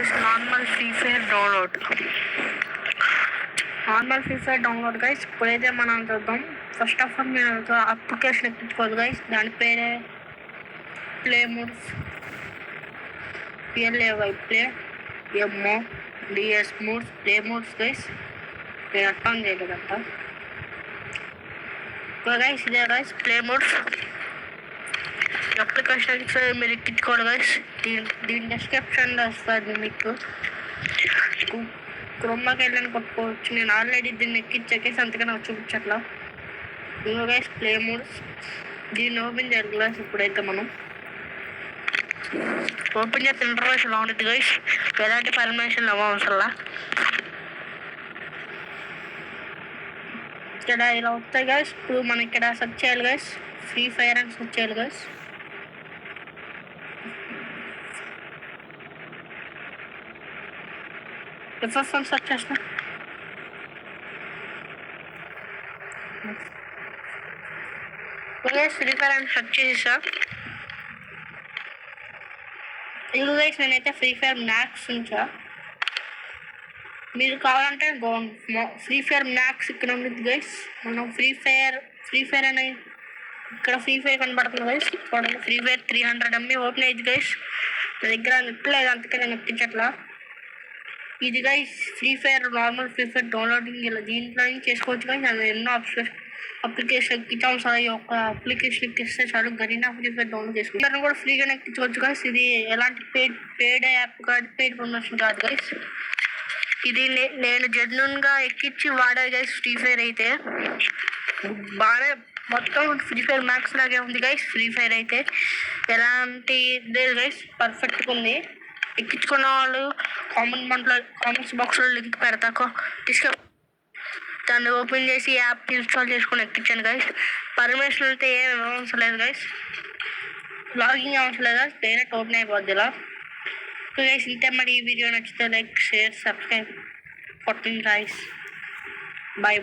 Guys normal free fire download guys. ఇప్పుడైతే మనం చూద్దాం. ఫస్ట్ ఆఫ్ ఆల్ మీరు అప్లికేషన్ ఎక్కించుకోవాలి గైస్. దాని పేరే play modes, PLAY play MODS modes, play modes guys. నేను అర్థం చేయలేదంట గైస్. ఇదే గైస్ ప్లే మోడ్స్ అప్లికేషన్ మీరు ఎక్కించుకోవాలి గైస్. దీని డిస్క్రిప్షన్లో వస్తుంది మీకు. క్రోమాకి వెళ్ళని కొట్టుకోవచ్చు. నేను ఆల్రెడీ దీన్ని ఎక్కించాకే సంతగా నాకు చూపించట్లా. ఇదిగో గైస్ ప్లే మోడ్స్. దీన్ని ఓపెన్ చేయాలి గైస్. ఇప్పుడైతే మనం ఓపెన్ చేస్తే ఇంటర్ఫేస్ ఇలా ఉంటుంది గైస్. ఎలాంటి పర్మిషన్ అవసరంలా. ఇక్కడ ఇలా వస్తాయి గైస్. ఇప్పుడు మనం ఇక్కడ సెర్చ్ చేయాలి గైస్. ఫ్రీ ఫైర్ అని సెర్చ్ చేయాలి గైస్. FF1 సెర్చ్ చేసిన ఫ్రీ ఫైర్ అని సెర్చ్ చేసా. ఇది గైస్ నేనైతే ఫ్రీ ఫైర్ మ్యాక్స్ ఉంచా. మీరు కావాలంటే ఫ్రీ ఫైర్ మ్యాక్స్ ఇక్కడ ఉంది గైస్. మనం ఫ్రీ ఫైర్ అనే ఇక్కడ ఫ్రీ ఫైర్ కనబడుతుంది guys. Free fire 300 MB open అయ్యింది గైస్. నా దగ్గర నెట్లేదు, అందుకే నేను ఎక్కించట్లా. ఇది guys free fire normal free fire downloading ఇలా దీంట్లో చేసుకోవచ్చు గైస్. అది ఎన్నో అప్లికేషన్ ఎక్కించాం. సరే ఒక అప్లికేషన్ ఎక్కిస్తే చాలు గరీనా ఫ్రీ ఫైర్ డౌన్లోడ్ చేసుకోవచ్చు. దాన్ని కూడా ఫ్రీగా ఎక్కించుకోవచ్చు గైస్. ఇది ఎలాంటి పెయిడ్ యాప్ కాదు, పెయిడ్ ప్రమోషన్ కాదు గైస్. ఇది నేను జెన్యూన్గా ఎక్కించి వాడా గైస్. ఫ్రీ ఫైర్ అయితే బాగా మొత్తం ఫ్రీ ఫైర్ మ్యాక్స్ లాగే ఉంది గైస్. ఫ్రీ ఫైర్ అయితే ఎలాంటి లేదు గైస్, పర్ఫెక్ట్గా ఉంది. ఎక్కించుకున్న వాళ్ళు కామెంట్స్ బాక్స్లో లింక్ పెడతా. దాన్ని ఓపెన్ చేసి యాప్ ఇన్స్టాల్ చేసుకొని ఎక్కించాను గైస్. పర్మిషన్ అయితే ఏం అవసరం లేదు గైస్. లాగింగ్ అవసరం లేదు గైస్. డైరెక్ట్ ఓపెన్ అయిపోద్ది ఇలా. సో గైస్ ఇంతే. మరి ఈ వీడియో నచ్చితే లైక్, షేర్, సబ్స్క్రైబ్ కొట్టండి గైస్. బాయ్.